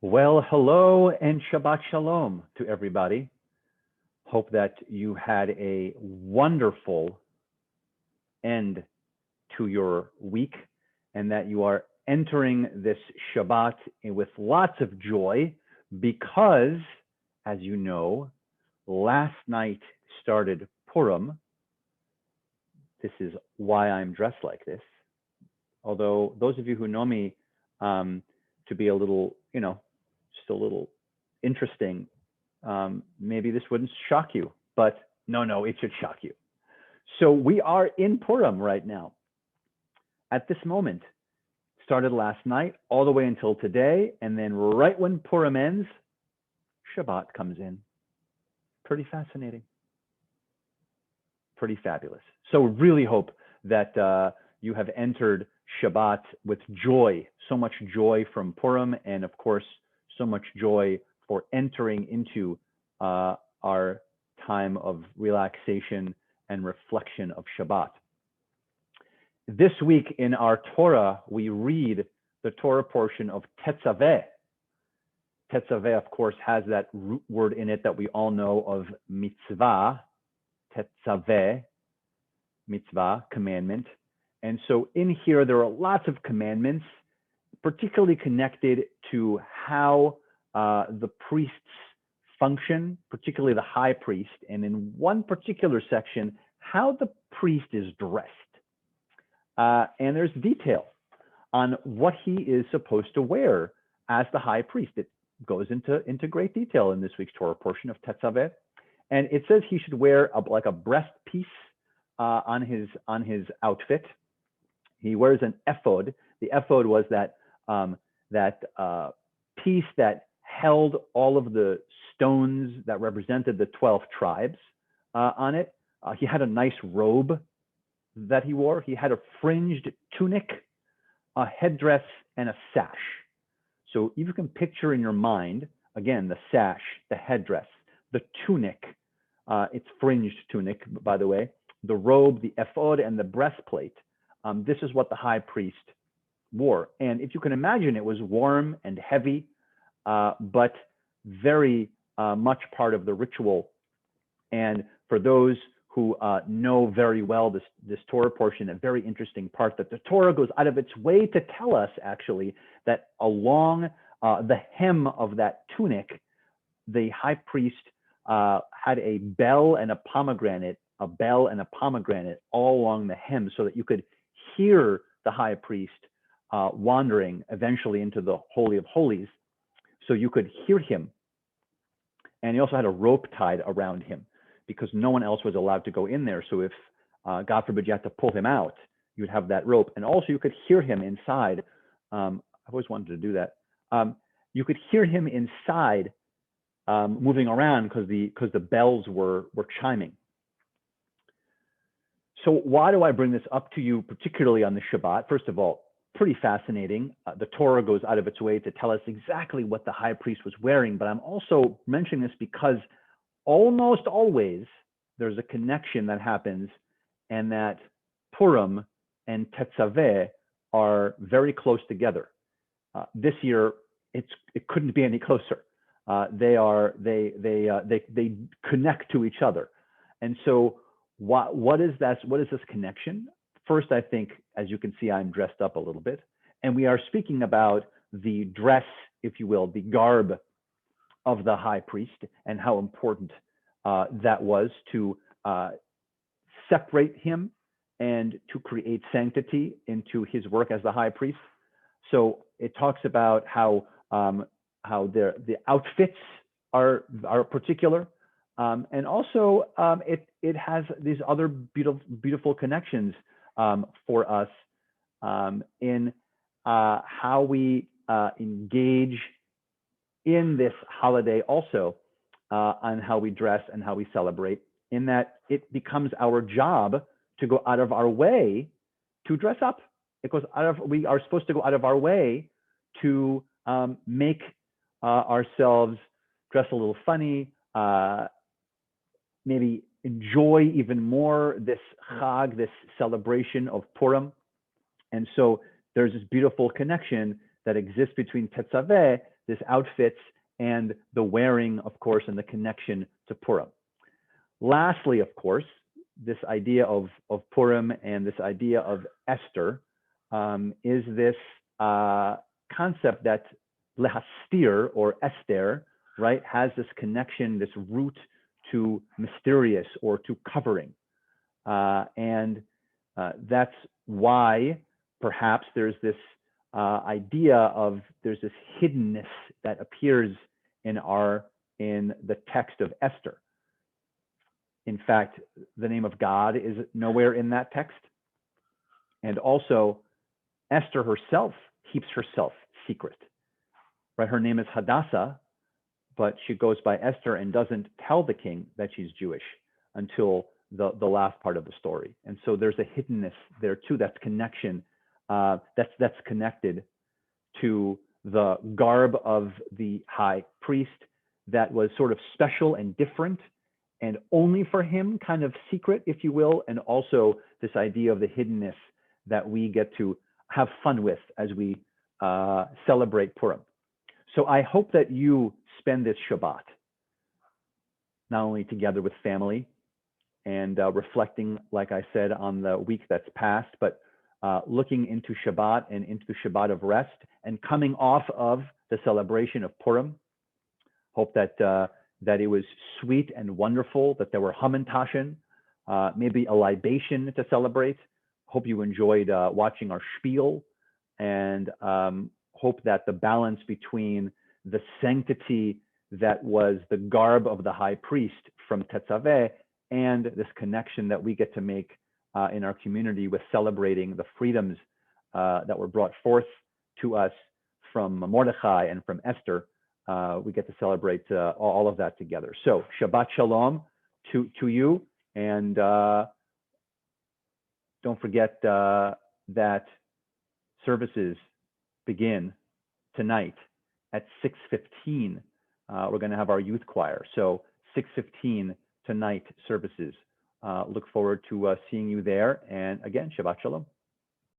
Well, hello and Shabbat Shalom to everybody. Hope that you had a wonderful end to your week and that you are entering this Shabbat with lots of joy because, as you know, last night started Purim. This is why I'm dressed like this. Although those of you who know me to be a little, just a little interesting, maybe this wouldn't shock you, but no, it should shock you. So we are in Purim right now. At this moment, started last night all the way until today, and then right when Purim ends, Shabbat comes in. Pretty fascinating. Pretty fabulous. So really hope that you have entered Shabbat with joy, so much joy from Purim, and of course, so much joy for entering into our time of relaxation and reflection of Shabbat. This week in our Torah, we read the Torah portion of Tetzaveh. Tetzaveh, of course, has that root word in it that we all know of mitzvah, Tetzaveh, mitzvah, commandment. And so in here, there are lots of commandments, particularly connected to how the priests function, particularly the high priest, and in one particular section, how the priest is dressed. And there's detail on what he is supposed to wear as the high priest. It goes into great detail in this week's Torah portion of Tetzaveh. And it says he should wear like a breast piece on his outfit. He wears an ephod. The ephod was that piece that held all of the stones that represented the 12 tribes on it. He had a nice robe that he wore. He had a fringed tunic, a headdress, and a sash. So if you can picture in your mind, again, the sash, the headdress, the tunic, it's fringed tunic, by the way, the robe, the ephod, and the breastplate. This is what the high priest wore. And if you can imagine, it was warm and heavy, but very much part of the ritual. And for those who know very well this Torah portion, a very interesting part that the Torah goes out of its way to tell us, actually, that along the hem of that tunic, the high priest had a bell and a pomegranate all along the hem, so that you could hear the high priest wandering eventually into the Holy of Holies, so you could hear him. And he also had a rope tied around him, because no one else was allowed to go in there. So if, God forbid, you had to pull him out, you would have that rope. And also you could hear him inside. I've always wanted to do that. You could hear him inside moving around because the bells were chiming. So why do I bring this up to you, particularly on the Shabbat? First of all, pretty fascinating. The Torah goes out of its way to tell us exactly what the high priest was wearing. But I'm also mentioning this because almost always there's a connection that happens, and that Purim and Tetzaveh are very close together. This year, it couldn't be any closer. They connect to each other. And so what is this connection? First, I think, as you can see, I'm dressed up a little bit, and we are speaking about the dress, if you will, the garb of the high priest, and how important that was to separate him and to create sanctity into his work as the high priest. So it talks about how the outfits are particular, and also it has these other beautiful connections for us in how we engage in this holiday, also on how we dress and how we celebrate, in that it becomes our job to go out of our way to dress up. We are supposed to go out of our way to make ourselves dress a little funny, maybe enjoy even more this Chag, this celebration of Purim. And so there's this beautiful connection that exists between Tetzaveh this outfits and the wearing, of course, and the connection to Purim. Lastly, of course, this idea of Purim and this idea of Esther is this concept that lehastir, or Esther, right, has this connection, this root to mysterious or to covering. And that's why perhaps there's this idea of there's this hiddenness that appears in the text of Esther. In fact, the name of God is nowhere in that text. And also, Esther herself keeps herself secret. Right? Her name is Hadassah, but she goes by Esther and doesn't tell the king that she's Jewish until the last part of the story. And so there's a hiddenness there too. That's connection. That's connected to the garb of the high priest that was sort of special and different and only for him, kind of secret, if you will, and also this idea of the hiddenness that we get to have fun with as we celebrate Purim. So I hope that you spend this Shabbat not only together with family and reflecting, like I said, on the week that's passed, but looking into Shabbat and into the Shabbat of rest and coming off of the celebration of Purim. Hope that it was sweet and wonderful, that there were hamantashen, maybe a libation to celebrate. Hope you enjoyed watching our spiel, and hope that the balance between the sanctity that was the garb of the high priest from Tetzaveh and this connection that we get to make in our community with celebrating the freedoms that were brought forth to us from Mordechai and from Esther. We get to celebrate all of that together. So Shabbat Shalom to you, and don't forget that services begin tonight at 6:15. We're going to have our youth choir. So 6:15 tonight services. Look forward to seeing you there. And again, Shabbat Shalom.